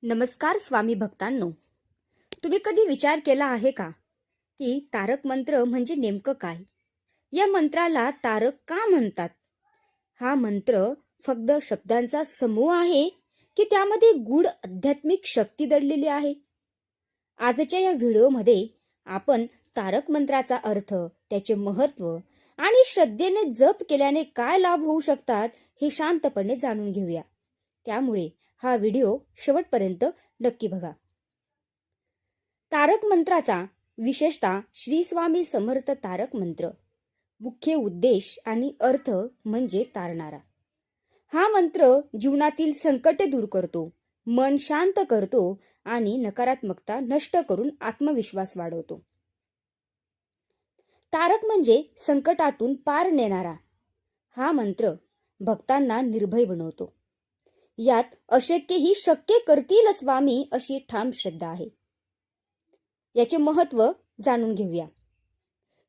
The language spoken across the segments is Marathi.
नमस्कार स्वामी भक्तांनो. तुम्ही कधी विचार केला आहे का की तारक मंत्र म्हणजे नेमकं काय? या मंत्राला तारक का म्हणतात? हा मंत्र फक्त शब्दांचा समूह आहे की त्यामध्ये गूढ आध्यात्मिक शक्ती दडलेली आहे? आजच्या या व्हिडिओमध्ये आपण तारक मंत्राचा अर्थ, त्याचे महत्त्व आणि श्रद्धेने जप केल्याने काय लाभ होऊ शकतात हे शांतपणे जाणून घेऊया. त्यामुळे हा व्हिडिओ शेवटपर्यंत नक्की बघा. तारक मंत्राचा विशेषतः श्री स्वामी समर्थ तारक मंत्र मुख्य उद्देश आणि अर्थ म्हणजे तारणारा. हा मंत्र जीवनातील संकटे दूर करतो, मन शांत करतो आणि नकारात्मकता नष्ट करून आत्मविश्वास वाढवतो. तारक म्हणजे संकटातून पार नेणारा. हा मंत्र भक्तांना निर्भय बनवतो. यात अशक्य ही शक्य करतील स्वामी अशी ठाम श्रद्धा आहे. याचे महत्त्व जाणून घेऊया.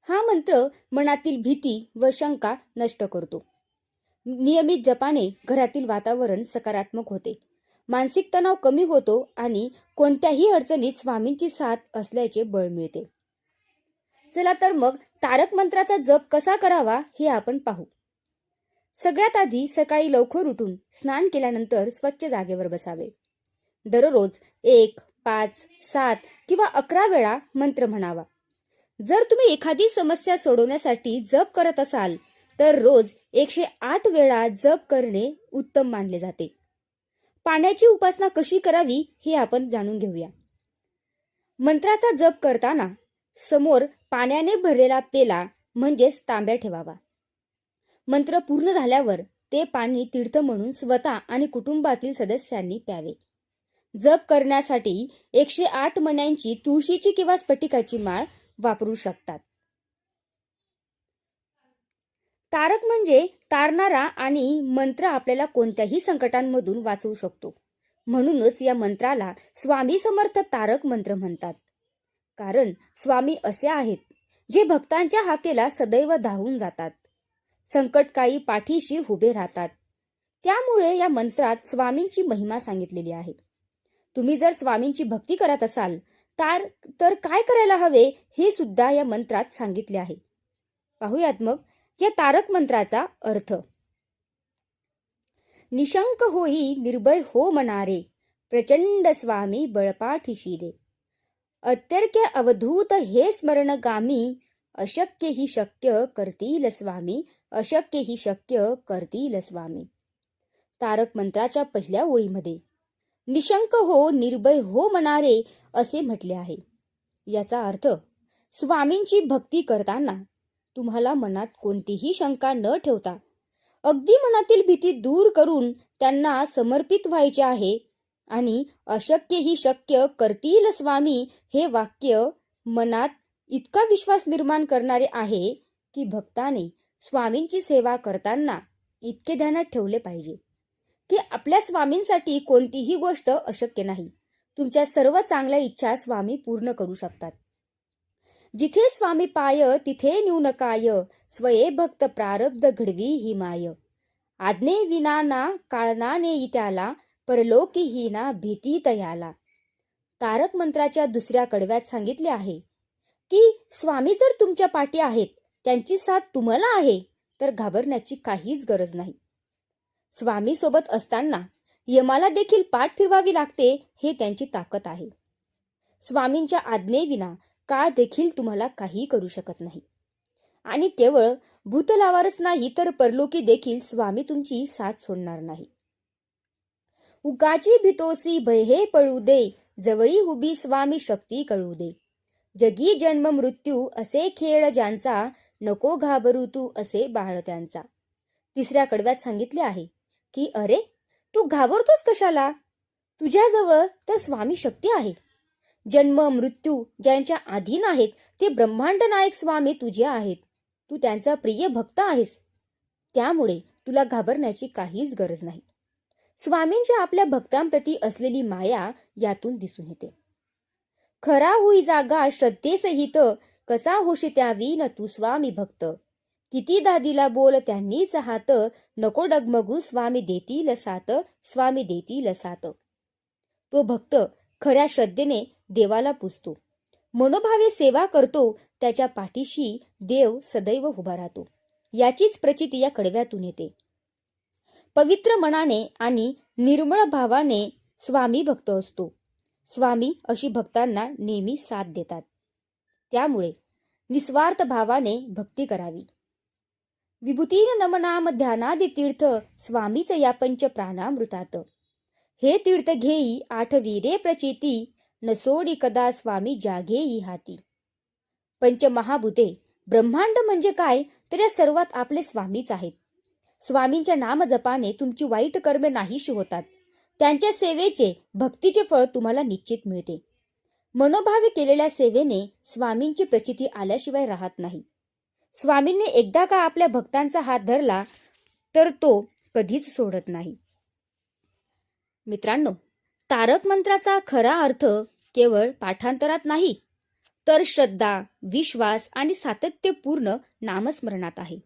हा मंत्र मनातील भीती व शंका नष्ट करतो. नियमित जपाने घरातील वातावरण सकारात्मक होते, मानसिक तणाव कमी होतो आणि कोणत्याही अडचणीत स्वामींची साथ असल्याचे बळ मिळते. चला तर मग तारक मंत्राचा जप कसा करावा हे आपण पाहू. सगळ्यात आधी सकाळी लवकर उठून स्नान केल्यानंतर स्वच्छ जागेवर बसावे. दररोज 1, 5, 7 किंवा 11 वेळा मंत्र म्हणावा. जर तुम्ही एखादी समस्या सोडवण्यासाठी जप करत असाल तर रोज 108 वेळा जप करणे उत्तम मानले जाते. पाण्याची उपासना कशी करावी हे आपण जाणून घेऊया. मंत्राचा जप करताना समोर पाण्याने भरलेला पेला म्हणजेच तांब्या ठेवावा. मंत्र पूर्ण झाल्यावर ते पाणी तीर्थ म्हणून स्वतः आणि कुटुंबातील सदस्यांनी प्यावे. जप करण्यासाठी 108 मण्यांची तुळशीची किंवा स्फटिकाची माळ वापरू शकतात. तारक म्हणजे तारणारा आणि मंत्र आपल्याला कोणत्याही संकटांमधून वाचवू शकतो. म्हणूनच या मंत्राला स्वामी समर्थ तारक मंत्र म्हणतात. कारण स्वामी असे आहेत जे भक्तांच्या हाकेला सदैव धावून जातात, संकटकाळी पाठीशी उभे राहतात. त्यामुळे या मंत्रात स्वामींची महिमा सांगितलेली आहे. तुम्ही जर स्वामींची भक्ती करत असाल तर काय करायला हवे हे सुद्धा या मंत्रात सांगितले आहे. पाहूयात मग या तारक मंत्राचा अर्थ. निशंक होई निर्भय हो मनारे, प्रचंड स्वामी बळपाठीशी रे. अत्यर्क्य अवधूत हे स्मरणगामी, अशक्य ही शक्य करतील स्वामी, अशक्य ही शक्य करतील स्वामी. तारक मंत्राच्या पहिल्या ओळीमध्ये निशंक हो निर्भय हो मनारे असे म्हटले आहे. याचा अर्थ स्वामींची भक्ती करताना तुम्हाला मनात कोणतीही शंका न ठेवता अगदी मनातील भीती दूर करून त्यांना समर्पित व्हायचे आहे. आणि अशक्य ही शक्य करतील स्वामी हे वाक्य मनात इतका विश्वास निर्माण करणारे आहे की भक्ताने स्वामींची सेवा करताना इतके ध्यानात ठेवले पाहिजे की आपल्या स्वामींसाठी कोणतीही गोष्ट अशक्य नाही. तुमच्या सर्व चांगल्या इच्छा स्वामी पूर्ण करू शकतात. जिथे स्वामी पाय तिथे न्यूनकाय, स्वये भक्त प्रारब्ध घडवी ही माय. आज्ञे विना ना काळना नेई त्याला, परलोकी ही ना भीती तयाला. तारक मंत्राच्या दुसऱ्या कडव्यात सांगितले आहे की स्वामी जर तुमच्या पाठी आहेत, त्यांची साथ तुम्हाला आहे, तर घाबरण्याची काहीच गरज नाही. स्वामी सोबत असताना यमाला देखील पाठ फिरवावी लागते हे त्यांची ताकद आहे. स्वामींच्या आज्ञेविना काळ देखील तुम्हाला काही करू शकत नाही. आणि केवळ भूतलावरच नाही तर परलोकी देखील स्वामी तुमची साथ सोडणार नाही. उगाची भीतोसी भय हे पळू दे, जवळी उभी स्वामी शक्ती कळू दे. जगी जन्म मृत्यू असे खेळ ज्यांचा, नको घाबरू तू असे बाळ त्यांचा. तिसऱ्या कडव्यात सांगितले आहे की अरे तू घाबरतोस कशाला, तुझ्याजवळ तर स्वामी शक्ती आहे. जन्म मृत्यू ज्यांच्या अधीन आहेत ते ब्रह्मांड नायक स्वामी तुझे आहेत. तू त्यांचा प्रिय भक्त आहेस, त्यामुळे तुला घाबरण्याची काहीच गरज नाही. स्वामींची आपल्या भक्तांप्रती असलेली माया यातून दिसून येते. खरा होई जागा श्रद्धेसहित, कसा होशी त्यावीन तू स्वामी भक्त. किती दादीला बोल त्यांनीच हात, नको डगमगू स्वामी देतील साथ, स्वामी देतील साथ. तो भक्त खऱ्या श्रद्धेने देवाला पूजतो, मनोभावे सेवा करतो, त्याच्या पाठीशी देव सदैव उभा राहतो. याचीच प्रचिती या कडव्यातून येते. पवित्र मनाने आणि निर्मळ भावाने स्वामी भक्त असतो. स्वामी अशी भक्तांना नेहमी साथ देतात. त्यामुळे निस्वार्थ भावाने भक्ती करावी. विभूतीन नमनाम ध्यानादि तीर्थ स्वामीच या पंच प्राणामृतात. हे तीर्थ घेई आठवी रे प्रचिती, न सोडी कदा स्वामी जागेई हाती. पंचमहाभूते ब्रह्मांड म्हणजे काय, तर या सर्वात आपले स्वामीच आहेत. स्वामींच्या नामजपाने तुमची वाईट कर्मे नाहीशी होतात. त्यांच्या सेवेचे भक्तीचे फळ तुम्हाला निश्चित मिळते. मनोभावे केलेल्या सेवेने स्वामींची प्रचिती आल्याशिवाय राहत नाही. स्वामींनी एकदा का आपल्या भक्तांचा हात धरला तर तो कधीच सोडत नाही. मित्रांनो, तारक मंत्राचा खरा अर्थ केवळ पाठांतरात नाही, तर श्रद्धा, विश्वास आणि सातत्यपूर्ण नामस्मरणात आहे.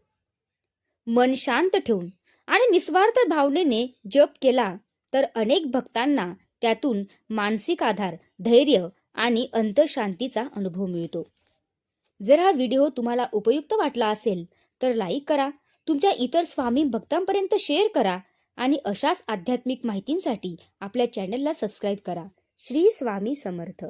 मन शांत ठेवून आणि निस्वार्थ भावनेने जप केला तर अनेक भक्तांना त्यातून मानसिक आधार, धैर्य आणि अंतशांतीचा अनुभव मिळतो. जर हा व्हिडिओ तुम्हाला उपयुक्त वाटला असेल तर लाईक करा, तुमच्या इतर स्वामी भक्तांपर्यंत शेअर करा आणि अशाच आध्यात्मिक माहितींसाठी आपल्या चॅनलला सबस्क्राईब करा. श्री स्वामी समर्थ.